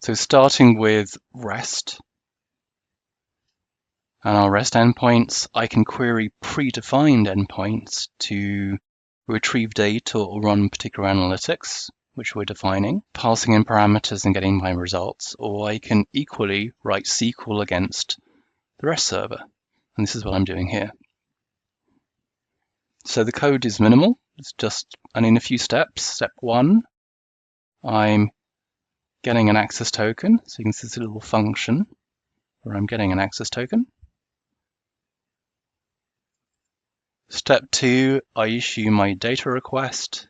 So starting with REST and our REST endpoints, I can query predefined endpoints to retrieve data or run particular analytics, which we're defining, passing in parameters and getting my results, or I can equally write SQL against the REST server. And this is what I'm doing here. So the code is minimal. It's just, and in a few steps. Step 1, I'm getting an access token. So you can see this little function where I'm getting an access token. Step 2, I issue my data request.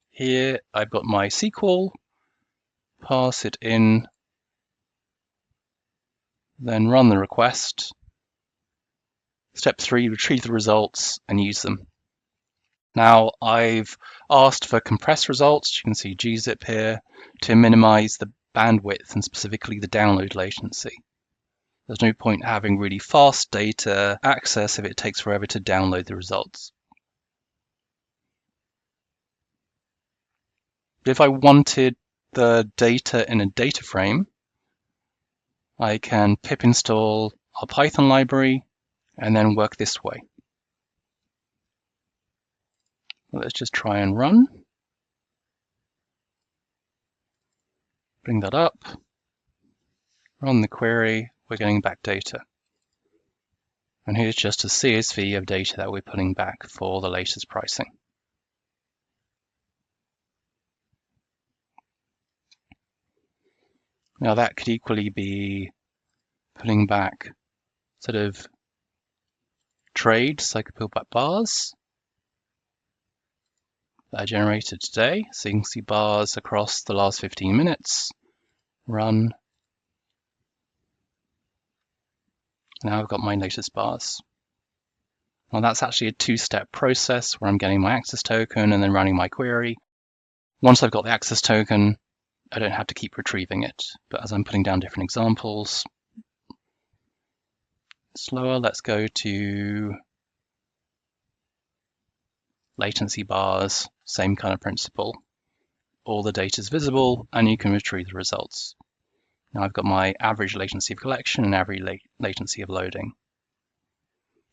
Here I've got my SQL, pass it in, then run the request. Step 3, retrieve the results and use them. Now I've asked for compressed results, you can see gzip here, to minimize the bandwidth and specifically the download latency. There's no point having really fast data access if it takes forever to download the results. If I wanted the data in a data frame, I can pip install our Python library and then work this way. Let's just try and run. Bring that up, run the query, we're getting back data. And here's just a CSV of data that we're pulling back for the latest pricing. Now that could equally be pulling back sort of trades, so I could pull back bars that are generated today. So you can see bars across the last 15 minutes, run. Now I've got my latest bars. Well, that's actually a two-step process where I'm getting my access token and then running my query. Once I've got the access token, I don't have to keep retrieving it. But as I'm putting down different examples, slower, let's go to latency bars, same kind of principle. All the data is visible and you can retrieve the results. Now I've got my average latency of collection and average latency of loading.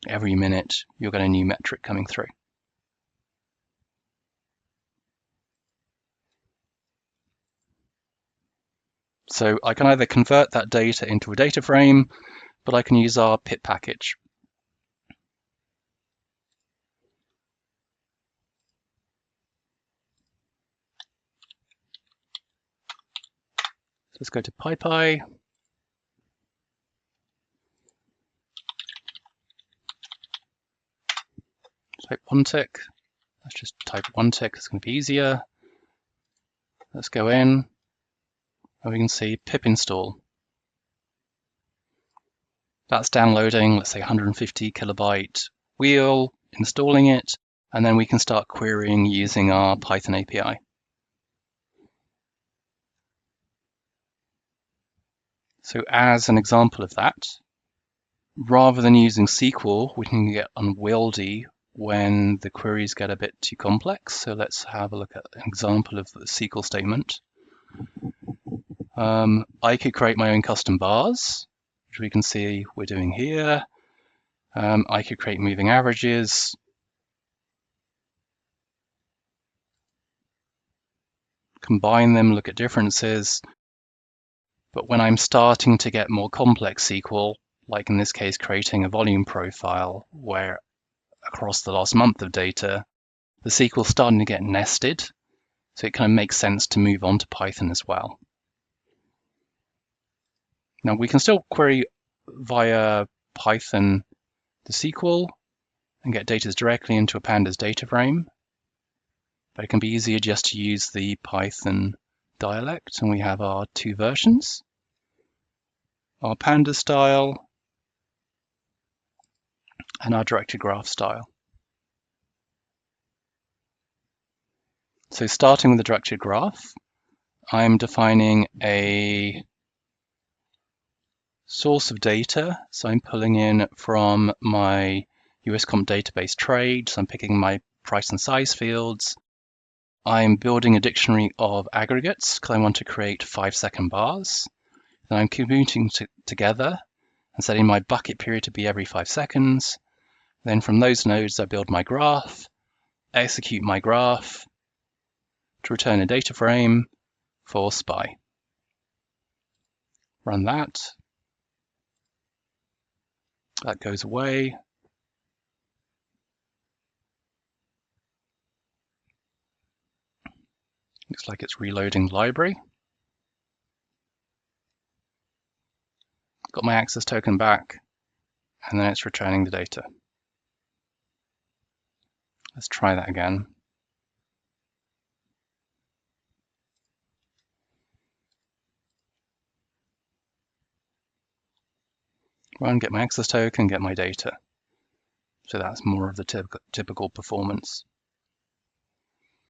Every minute you'll get a new metric coming through. So I can either convert that data into a data frame, but I can use our pip package. So let's go to PyPy. Type OneTick. Let's just type OneTick, it's going to be easier. Let's go in, and we can see pip install. That's downloading, let's say 150 kilobyte wheel, installing it, and then we can start querying using our Python API. So as an example of that, rather than using SQL, we can get unwieldy when the queries get a bit too complex. So let's have a look at an example of the SQL statement. I could create my own custom bars, which we can see we're doing here. I could create moving averages. Combine them, look at differences. But when I'm starting to get more complex SQL, like in this case, creating a volume profile where across the last month of data, the SQL's starting to get nested. So it kind of makes sense to move on to Python as well. Now we can still query via Python the SQL and get data directly into a pandas data frame, but it can be easier just to use the Python dialect, and we have our two versions, our pandas style and our directed graph style. So starting with the directed graph, I'm defining a source of data. So I'm pulling in from my US Comp database trade. So I'm picking my price and size fields. I'm building a dictionary of aggregates because I want to create 5-second bars. Then I'm commuting together and setting my bucket period to be every 5 seconds. Then from those nodes, I build my graph, execute my graph to return a data frame for SPY. Run that. That goes away. Looks like it's reloading the library. Got my access token back, and then it's returning the data. Let's try that again. Run, get my access token, get my data. So that's more of the typical performance.